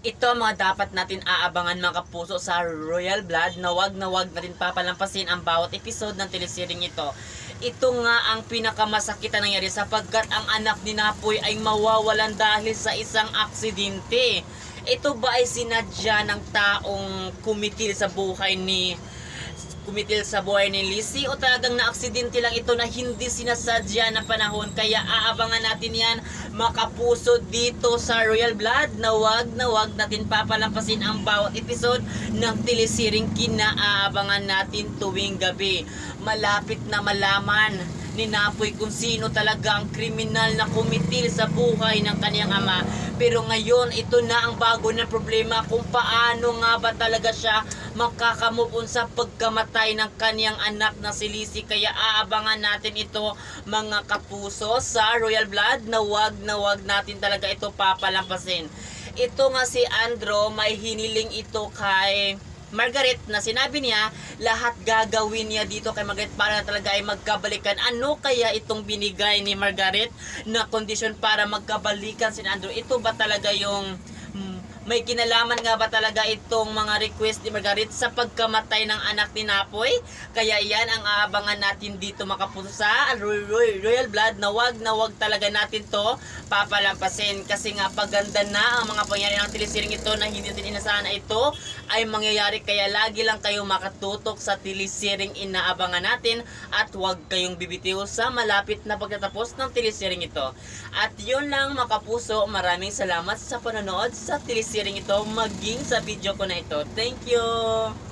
Ito ang mga dapat natin aabangan mga kapuso sa Royal Blood na wag natin papalampasin ang bawat episode ng telesering ito. Ito nga ang pinakamasakit na nangyari sapagkat ang anak ni Napoy ay mawawalan dahil sa isang aksidente. Ito ba ay sinadya ng taong kumitil sa buhay ni Lizzy o talagang naaksidente lang ito na hindi sinasadya na panahon? Kaya aabangan natin yan makapuso dito sa Royal Blood na wag natin papalampasin ang bawat episode ng telesering kinaabangan natin tuwing gabi. Malapit na malaman ni Napoy kung sino talaga ang kriminal na kumitil sa buhay ng kaniyang ama. Pero ngayon, ito na ang bago na problema kung paano nga ba talaga siya makakamove on sa pagkamatay ng kaniyang anak na si Lizzy. Kaya aabangan natin ito mga kapuso sa Royal Blood na wag natin talaga ito papalampasin. Ito nga si Andrew, may hiniling ito kay Margaret na sinabi niya lahat gagawin niya dito kay Margaret para talaga ay magkabalikan. Ano kaya itong binigay ni Margaret na kondisyon para magkabalikan si Andrew? Ito ba talaga yung may kinalaman nga ba talaga itong mga request ni Margaret sa pagkamatay ng anak ni Napoy? Kaya yan ang aabangan natin dito makapuso sa Royal Blood na wag talaga natin to papalampasin. Kasi nga paganda na ang mga pangyayari ng telesering ito na hindi natin inasahan na ito ay mangyayari. Kaya lagi lang kayo makatutok sa telesering inaabangan natin at wag kayong bibitiw sa malapit na pagtatapos ng telesering ito. At yun lang makapuso, maraming salamat sa panonood sa telesering ito maging sa video ko na ito. Thank you!